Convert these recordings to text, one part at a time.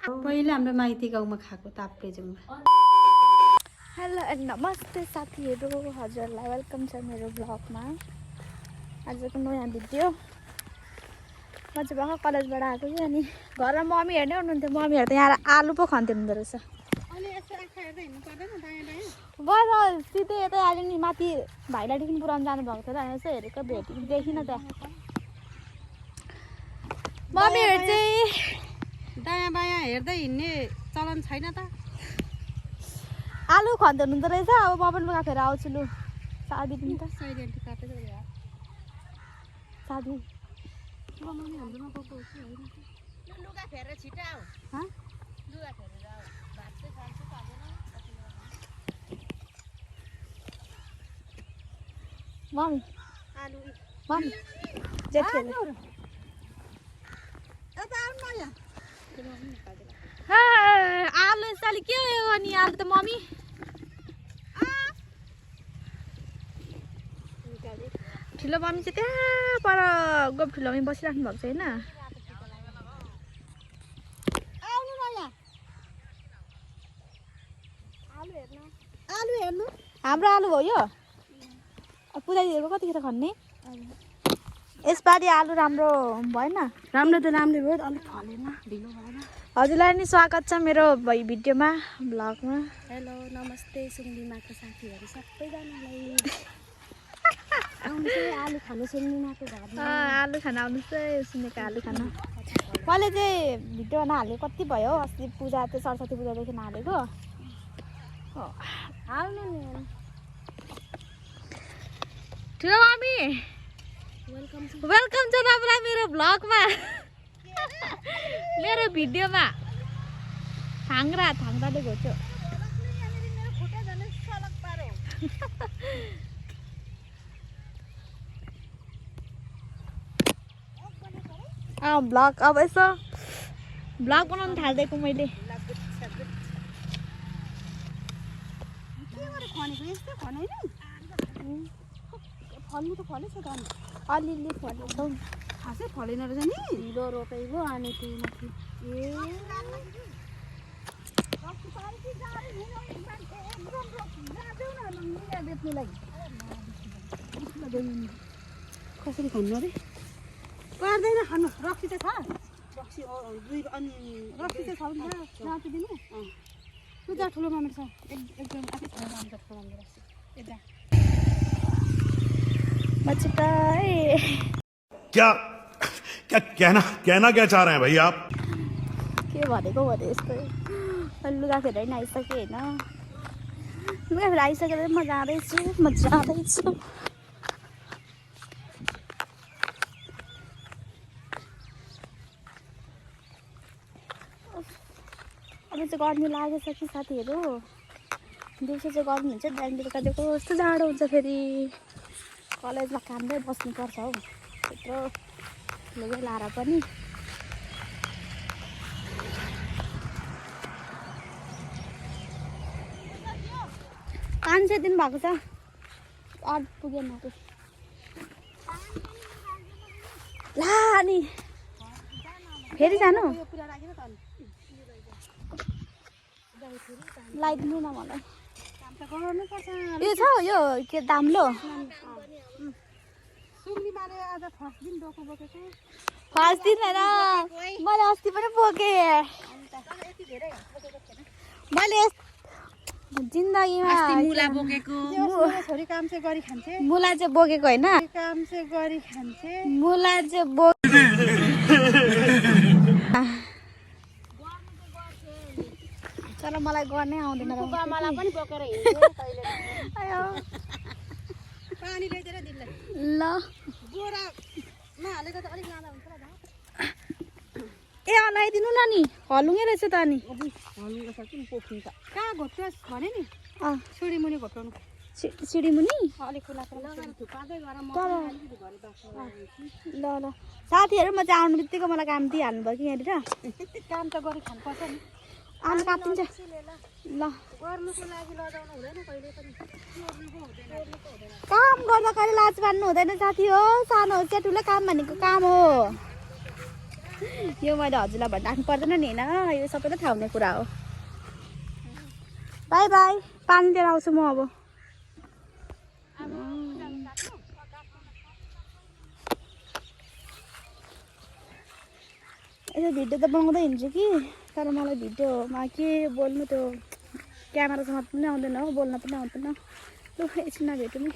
पहिले हाम्रो माइती गाउँमा खाएको ताप्लेजुङमा। हेलो एन्ड नमस्ते साथीहरू, हजुरलाई वेलकम छ मेरो ब्लगमा। आजको नयाँ भिडियो। म चाहिँ भर्खर कलेजबाट आएको कि अनि घरमा मम्मी हेर्नै हुनुहुन्थ्यो। मम्मीहरू त यहाँ आलु पो खन्थ्यो हुँदो रहेछ। बस सिधै यतै आयो नि, माथि भाइलाई टिफिन पुऱ्याउनु जानुभएको थियो र यसो हेरेको देखिनँ त्यहाँ। मम्मीहरू चाहिँ दायाँ बायाँ हेर्दै हिँड्ने चलन छैन त। आलु खन्दै हुनुहुँदो रहेछ। अब म पनि लुगा फेर आउँछु लु। साथी पनि त साथी लुगा फेरेर छिटो आऊ। लुगा फेरेर आऊ। भात चाहिँ खान्छु खाँदैन। मम्मी आलु मम्मी जेठीहरू आलु यसपालि के हो अनि आलु त मम्मी ठुलो मम्मी चाहिँ त्यहाँ पर गोप ठुलोमा बसिराख्नु भएको छ होइन। आलु हेर्नु हाम्रो आलु हो यो। पुजारीहरूको कतिखेर खन्ने? यसपालि आलु राम्रो भएन। राम्रो त राम्रो भयो, अलिक फलेन, ढिलो भएन। हजुरलाई नि स्वागत छ मेरो भिडियोमा, ब्लगमा। हेलो नमस्ते सुम्दिमाको साथीहरू सबैजनालाई। आउनु आलु खानु सुम्दिमाको घरमा। आलु खान आउनुहोस् है, सुनेको आलु खान। मैले चाहिँ भिडियो नहालेको कति भयो। अस्ति पूजा चाहिँ सरस्वती पूजादेखि नहालेको। हाल्नु नि ठुलो मम्मी वेलकम छ तपाईँलाई मेरो ब्लगमा, मेरो भिडियोमा। थाङ्राले घोच्यो। ब्लग अब यसो ब्लग बनाउनु थालिदिएको मैले। फल्नु त फलेछ त अलिअलि फलेछ हौ, खासै फलेन रहेछ नि। ढिलो रोपेको अनि त्यही माथि कसरी खानु अरे? पर्दैन खानु। रक्सी त छ, रक्सी दुई अनि रक्सी त छ भने राखिदिनु। पूजा ठुलो मामी छ एकदम आफै ठुलो मामी छ, ठुलो मामी रक्सी यता। क्या क्या कहना क्या चाह रहे हैं भाई आप? के भनेको भने यस्तै लुगा फेरि होइन आइसकेँ होइन। लुगा फेरि आइसकेर म जाँदैछु। अब चाहिँ गर्मी लागेछ कि साथीहरू। दिउँसो चाहिँ गर्मी हुन्छ, बिहान बेलुका दिएको कस्तो जाडो हुन्छ। फेरि कलेजमा काममै बस्नुपर्छ हौ, त्यत्रो लुगा लाएर पनि। 500 दिन भएको छ। अट पुगेन ला अनि फेरि जानु लगाइदिनु न मलाई। यो छ यो के दाम्लो। फर्स्ट दिन होइन, मैले अस्ति पनि बोकेँ। मैले जिन्दगीमा मुला बोकेको छोरी काम चाहिँ गरी खान्छे। मुला चाहिँ बोकेको होइन, काम चाहिँ गरी खान्छे। मुला चाहिँ तर मलाई गर्नै आउँदैन। मलाई पनि बोकेर हिँड्छ तैले। आयो पानी ल्याइदिएर दिनलाई ल बोरा नहालेको त अलिक लाँदा हुन्छ र। ए लगाइदिनु न नि, हलुङै रहेछ त अनि। हलुङको सक्छ नि पोखिन्छ। कहाँ घोप्ट्यास भने नि सिडी मुनि घोप्ट्याउनु। सिडी मुनि अलिक खुला थुपार्दै गएर म ल ल साथीहरू, म चाहिँ आउनु बित्तिकै मलाई काम दिइहाल्नु भयो कि यहाँनिर। काम त गरी खानुपर्छ नि। आलु काटिन्छ ल। गर्नुको लागि लजाउनु हुँदैन कहिले पनि। काम गर्दा कहिले लाज मान्नु हुँदैन साथी हो। सानो होस् या ठुलो, काम भनेको काम हो। यो मैले हजुरलाई भनिराख्नु पर्दैन नि होइन यो सबैलाई थाहा हुने कुरा हो बाई बाई पानी लिएर आउँछु म अब यसो भिडियो त बनाउँदै हिँड्छु कि तर मलाई भिडियोमा के बोल्नु त्यो क्यामेरासँग पनि आउँदैन हो बोल्न पनि आउँदैन लु एकछिन नभेटौँ नि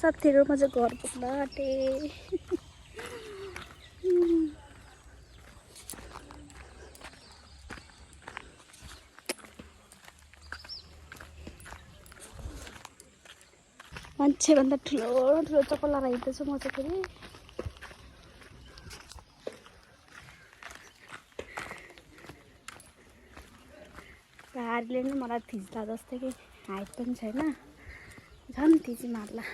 साथीहरू म चाहिँ घर पुग्न आँटेँ मान्छेभन्दा ठुलो ठुलो चप्पल लगाएर हिँड्दैछु म चाहिँ फेरि हारले नै मलाई थिच्ला जस्तै कि हाइट पनि छैन झन् थिची मार्ला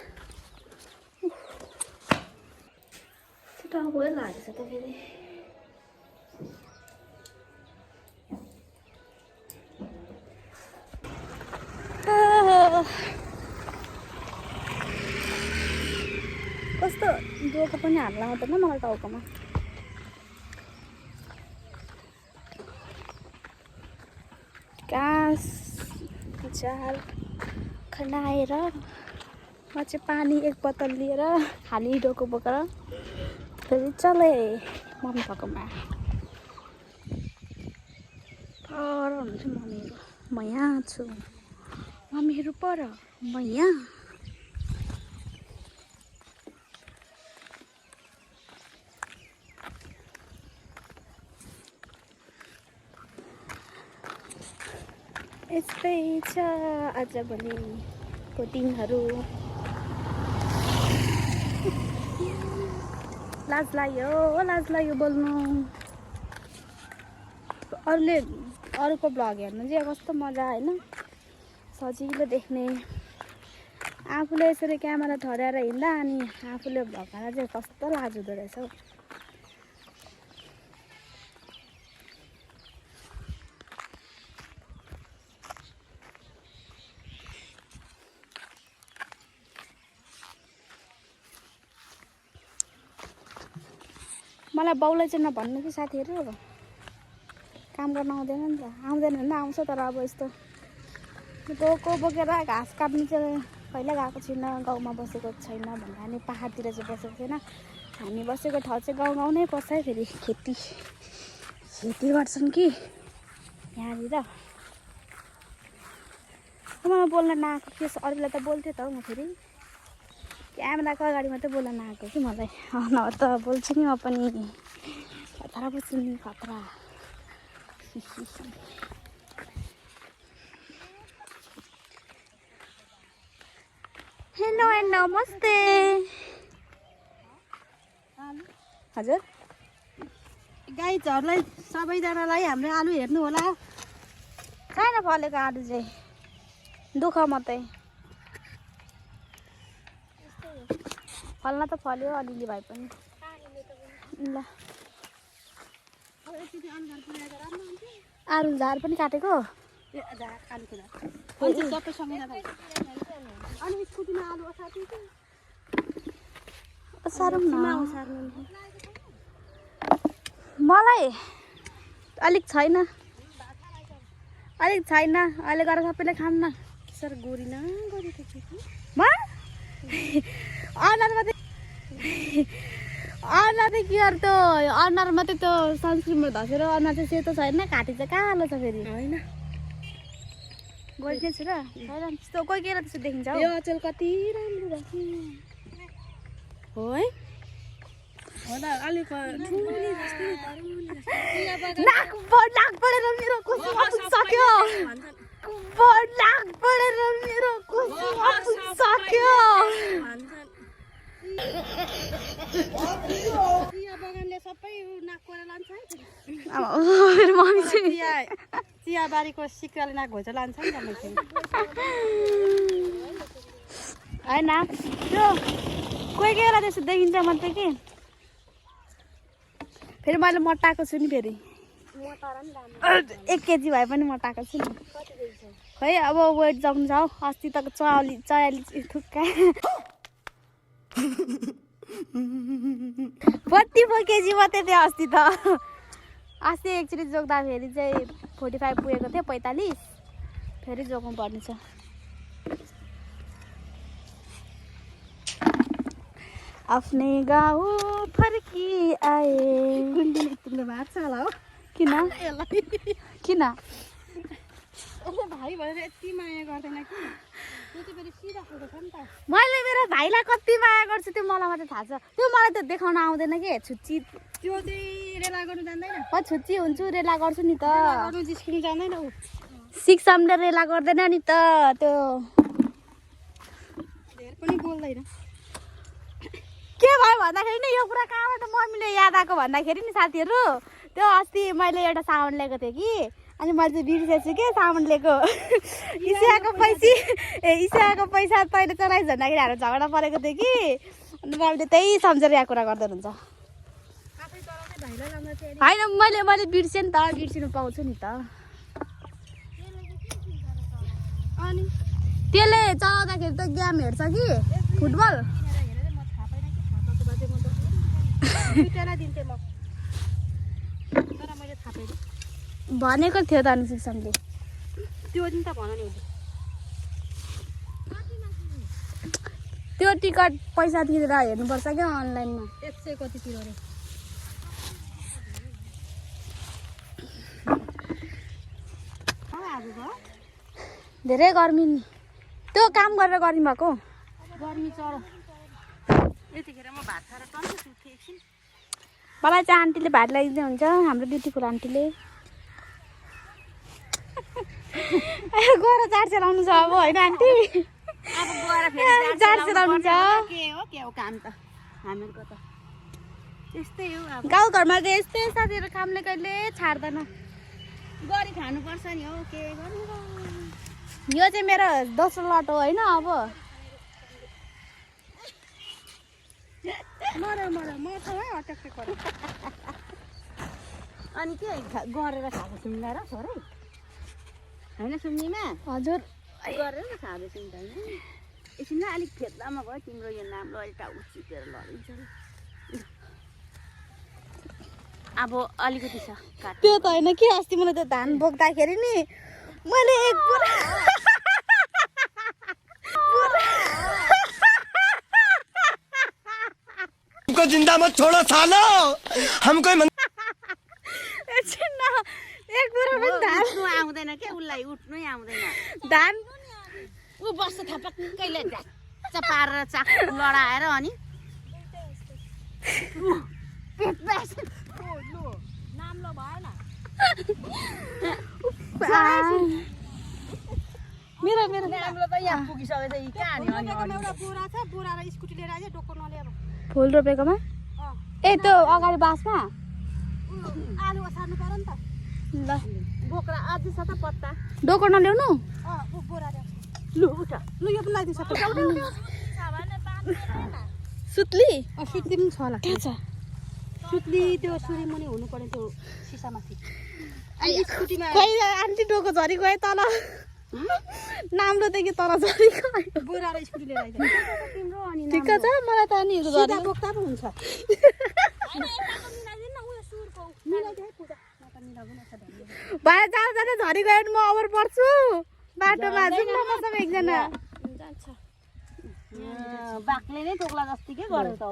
टाउको लागेछ त फेरि कस्तो डोको पनि हाल्ला मात्रै मलाई टाउकोमा घाँस झार खनाएर म चाहिँ पानी एक बोतल लिएर खाली डोको बोकेर फेरि चले मम्मी पाकोमा पर हुनुहुन्छ मम्मीहरू म यहाँ छु मम्मीहरू पर म यहाँ यस्तै छ आजभोलिको दिनहरू लाज लाग्यो बोल्नु अरूको भ्लग हेर्नु चाहिँ कस्तो मजा होइन सजिलो देख्ने आफूले यसरी क्यामेरा ठड्याएर हिँड्दा अनि आफूले भ्लग हाल्दा चाहिँ कस्तो लाज हुँदो रहेछ हौ मलाई बाउलाई चाहिँ नभन्नु कि साथीहरू काम गर्न आउँदैन नि त आउँदैन भने आउँछ तर अब यस्तो डोको बोकेर घाँस काट्नु चाहिँ कहिले गएको छैन गाउँमा बसेको छैन भन्दा हामी पाहाडतिर चाहिँ बसेको छैन हामी बसेको ठाउँ चाहिँ गाउँ नै पर्छ है फेरि खेती गर्छन् कि यहाँनिर मलाई बोल्न नआएको के अरूलाई त बोल्थेँ त म फेरि क्यामेराको अगाडि मात्रै बोल्न नआएको कि मलाई नभए त बोल्छु नि म पनि खतरा बोल्छु नि खतरा हेलो एन्ड नमस्ते हजुर गाईहरूलाई सबैजनालाई हाम्रो आलु हेर्नु होला छैन फलेको आलु चाहिँ दुःख मात्रै फल्न त फल्यो अलिअलि भए पनि ल आलु झार पनि काटेको सारौँ न मलाई अलिक छैन अहिले गएर सबैले खान्न सर गोरी न गोरी म अनुहार मात्रै के गर्छ अनुहार मात्रै त्यो सनस्क्रिनमा धसेर अनुहार चाहिँ सेतो छैन घाँटी चाहिँ कालो छ फेरि होइन गोरी नै छु र छैन त्यस्तो कोही केही त्यस्तो देखिन्छ यो अचल कति राम्रो भएको हो है होला अलिक नाक पढेर मेरो कुसुमा पुगिसक्यो नाक पढेर मेरो कुसुमा पुगिसक्यो चिया बगानले सबै नाक कोरेर लान्छ है मेरो मम्मी चाहिँ चिया बारीको सिक्राले नाक घोचेर लान्छ नि त मैले होइन त्यो कोही कोही बेला त्यस्तो देखिन्छ मात्रै कि फेरि मैले मटाएको छु नि फेरि 1 केजी भए पनि मटाएको छु नि खै अब वेट जम्नु छ अस्ति त 44 थुक्का 44 केजी मात्रै थियो अस्ति त। अस्ति एकचोटि जोग्दाखेरि चाहिँ 45 पुगेको थियो, 45 फेरि जोग्नु पर्ने छ। आफ्नै गाउँ फर्की आए। गुन्डीले तिमीले मार्छ होला हो। किन किन उसले भाइ भनेर यति माया गर्दैन कि त्यो चाहिँ फेरि सिधा खालको छ नि त। मैले मेरो भाइलाई कति माया गर्छु त्यो मलाई मात्रै थाहा छ। त्यो मलाई त देखाउन आउँदैन के। छुच्ची त्यो चाहिँ रेला गर्नु जान्दैन। म छुच्ची हुन्छु, रेला गर्छु नि त। गर्नु जिस्किनु जान्दैन ऊ। सिक्समले रेला गर्दैन नि त त्यो। धेर पनि बोल्दैन। के भयो भन्दाखेरि नि यो कुरा कहाँबाट मम्मीले याद आएको भन्दाखेरि नि साथीहरू, त्यो अस्ति मैले एउटा सामान ल्याएको थिएँ कि, अनि मैले चाहिँ बिर्सेछु के सामान लिएको। इसियाको पैसा तैँले चलाइस् भन्दाखेरि हाम्रो झगडा परेको थियो कि, अनि मैले त्यही सम्झेर यहाँ कुरा गर्दै हुन्छ। होइन मैले बिर्सेँ नि त, बिर्सिनु पाउँछु नि त। अनि त्यसले चलाउँदाखेरि त गेम हेर्छ कि फुटबल। दुईटालाई दिन्थेँ म, तर मैले थाहा पाइनँ। भनेको थियो त अनि सिक्समले। त्यो दिन त भन नि उसले। त्यो टिकट पैसा तिरेर हेर्नुपर्छ क्या अनलाइनमा। 100 कति तिरो अरे। आज भयो धेरै गर्मी नि, त्यो काम गरेर गर्मी भएको। गर्मी चढ यतिखेर म भात खाएर टन्नै सुत्थेँ एकछिन। मलाई चाहिँ आन्टीले भात ल्याइदिँदै हुन्छ, हाम्रो ब्युटिफुल आन्टीले। गएर चाट चलाउनु छ अब होइन आन्टी? अब गएर फेरि चाट चलाउनु छ। के हो काम त हामीहरूको त त्यस्तै हो। अब गाउँघरमा चाहिँ यस्तै साथीहरू, कामले कहिले छाड्दैन। गरी खानुपर्छ नि हौ, के गर्नु र। यो चाहिँ मेरो दोस्रो लट हो होइन अब। मर्छ है अट्याक्कै पऱ्यो। अनि के गरेर खाएको सुन्दा र छोरै होइन सुन्नीमा हजुर गरेर खाएको सुन्दा होइन। एकछिन अलिक फेद्दामा भयो तिम्रो यो नाम अहिले टाउको चिपेर लडिन्छ। अब अलिकति छ काट। त्यो त होइन कि, अस्ति मलाई त्यो धान बोक्दाखेरि नि मैले एक बोरा हमको जिंदा मत छोड़ो सालो, हमको एकछिन न, एक बोरा पनि धान उठ्नु आउँदैन क्या उसलाई, उठ्नै आउँदैन। धान ऊ बस्छ थपक्कैले झ्याच्च पारेर चाकु लडाएर अनि नाम्लो भएन। मेरो नाम्लो त यहाँ पुगिसकेछ। यी कहाँ नि एउटा बोरा छ, बोरा र स्कुटी लिएर आइज डोको नल्याएर फुल रोपेकोमा। ए त्यो अगाडि बासमा आलु ओसार्नु पर्यो नि त। ल बोक्रा अझै छ त पत्ता। डोको नल्याउनु। ऊ बोरा लु उठ लु यो पनि लगाइदिन्छ। सुत्ली सुत्ली पनि छ होला। कहाँ छ? सुत्ली त्यो सुरीमुनि हुनु पर्यो त्यो सिसामाथि। अनि स्कुटीमा खोइ आन्टी डोको झरी गयो तल, नाम्लोदेखि तल झरी गयो। बोरा र स्कुटी लिएर आइज तिम्रो। अनि ठिक छ, मलाई त नि सिधा बोक्दा पो हुन्छ। भाइ जाँदा जाँदा झरी गयो भने म ओभर पर्छु बाटोमा। जाउँ न मसँग एकजना। बाक्ले नै टोक्ला जस्तै के गर्यो त हो।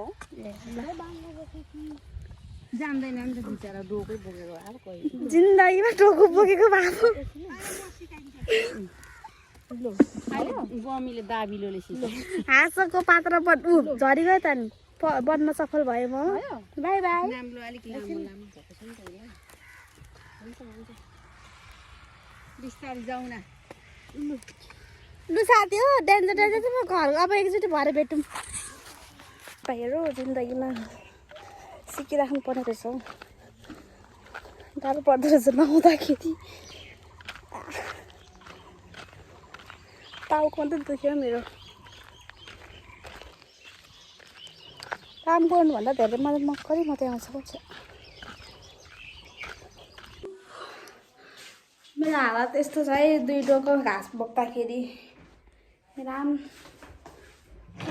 जान्दैन नि त बिचरा, डोकै बोकेको अब कोही जिन्दगीमा डोको बोकेको बाबु। बमीले दाबिलोले सिक्यो। हाँसको पात्र झरी गयो त नि, बन्न सफल भयो म। By by. नाम्लो अलिक लामो लामो भएको छ नि त यहाँ। हुन्छ हुन्छ बिस्तारै जाउँ न। लु साथी हो, डेन्जर डेन्जर चाहिँ म घर अब एकचोटि भएर भेटौँ। भाइहरू जिन्दगीमा सिकिराख्नु पर्ने रहेछ हौ, गाह्रो पर्दो रहेछ नहुँदाखेरि। टाउको मात्रै दुख्यो मेरो। काम गर्नुभन्दा धेरै मलाई मक्करी मात्रै आउँछ कन्छ। मेरो हालत यस्तो छ है, 2 डोको घाँस बोक्दाखेरि राम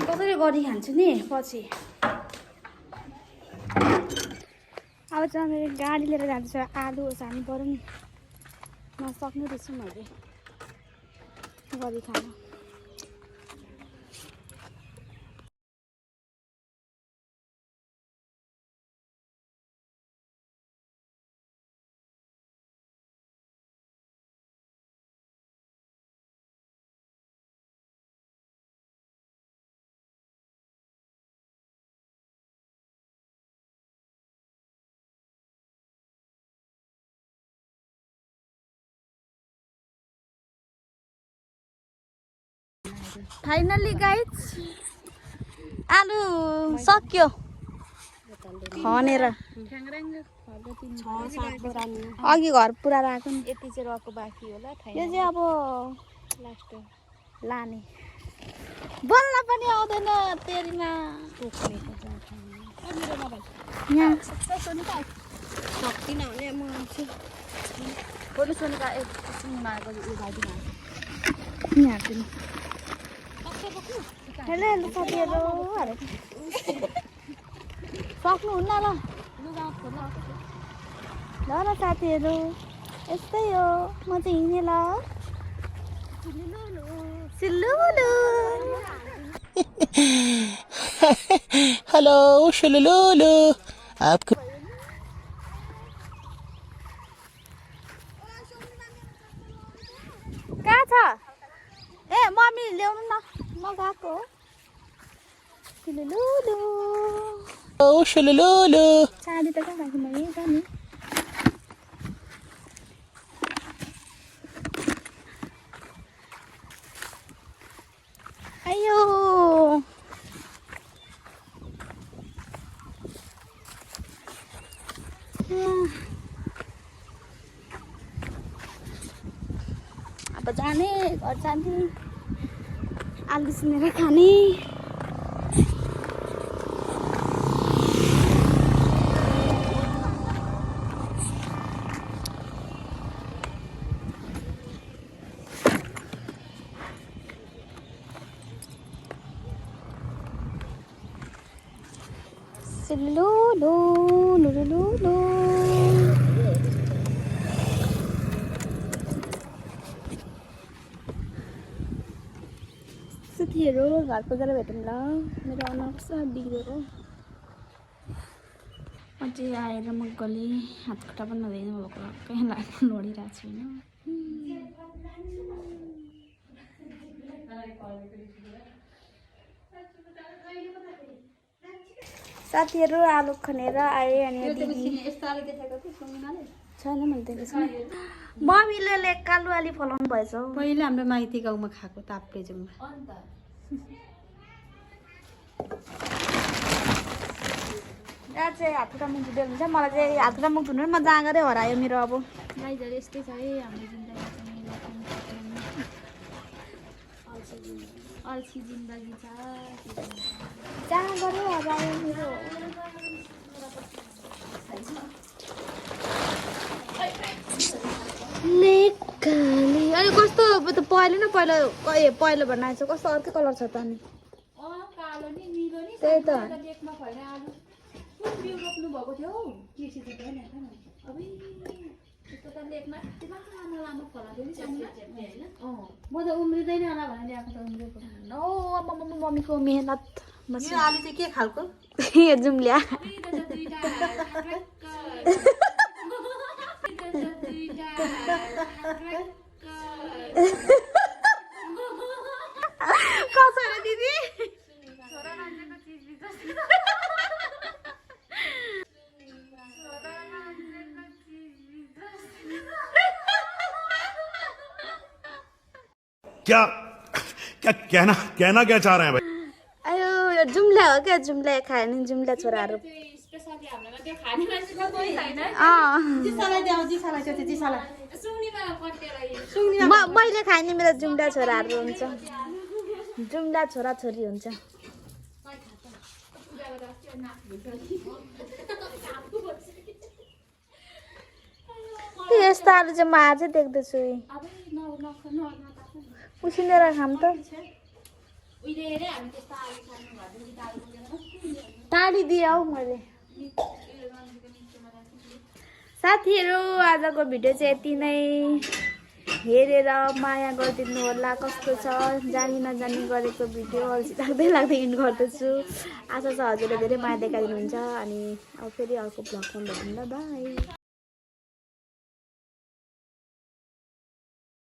कसरी गरी खान्छु नि पछि। अब चाहिँ मेरो गाडी लिएर जाँदैछ आलु सानी पऱ्यो नि नसक्ने रहेछु मैले गरी खान फाइनली गाइज आलु सक्यो खनेर अघि घर पुरा राख्यो नि यति चाहिँ रहेको बाँकी होला यो चाहिँ अब लास्ट लाने बोल्न पनि आउँदैन तेरीमा यहाँ सक्दिनँ भने म बोल्नु सोनिका यहाँ हेलो हेलो साथीहरू सक्नुहुन्न ल ल साथीहरू यस्तै हो म चाहिँ हिँडेँ ल सिल्लुलु हेलो शुलुलुलु आपको कहाँ छ ए मम्मी ल्याउनु न म गएको सिल्लुलु ओ शुलुलुलु साडी त कहाँ राख्नु मैले जाने आयो अब जाने घर जाने आलु सिनेर खाने Lulu, lulu, lulu. साथीहरू घर पुगेर भेटौँ ल मेरो अनुहार कस्तो बिग्रेको अझै आएर मजाले हात खुट्टा पनि नदिनु भएको कहीँ लाग्नु लडिरहेको छु होइन साथीहरू आलु खनेर आए अनि छैन मैले देखेको छु मम्मीले कालु आलु फलाउनु भएछ पहिले हाम्रो माइती गाउँमा खाएको ताप्लेजुङमा यहाँ चाहिँ हात खुट्टा मुख धुँदै हुन्छ मलाई चाहिँ हात खुट्टा मुख धुनु म जाँगरै हरायो मेरो अब गाईहरू यस्तै छ है हाम्रो जिन्दगी अल्छी जिन्दगी छ जाँगरै हरायो मेरो अनि कस्तो त पहिलो बनाएछ कस्तो अर्कै कलर छ त अनि त्यही त म त उम्रिँदैन होला भनेर ल्याएको त उम्रेको मम्मीको मेहनत यो आलु चाहिँ के खालको यो जुम्ल्या कसरी दिदी क्या क्या कहना कहना क्या चाह रहे हैं भाई अयो यो जुम्ल्या हो क्या जुम्ल्या खायो नि जुम्ल्या छोराहरू मैले खाएँ नि मेरो जुम्ल्या छोराहरू हुन्छ जुम्ल्या छोरा छोरी हुन्छ यस्तो आलु चाहिँ म आजै देख्दैछु उसिनेर खाम त टाढी दिए हौ मैले साथीहरू आजको भिडियो चाहिँ यति नै हेरेर माया गरिदिनु होला। कस्तो छ जानी नजानी गरेको भिडियो अल्छी लाग्दै इन्ड गर्दछु। आशा छ हजुरले धेरै माया देखाइदिनुहुन्छ अनि अब फेरि अर्को भ्लगमा भेटौँ ल। बाई।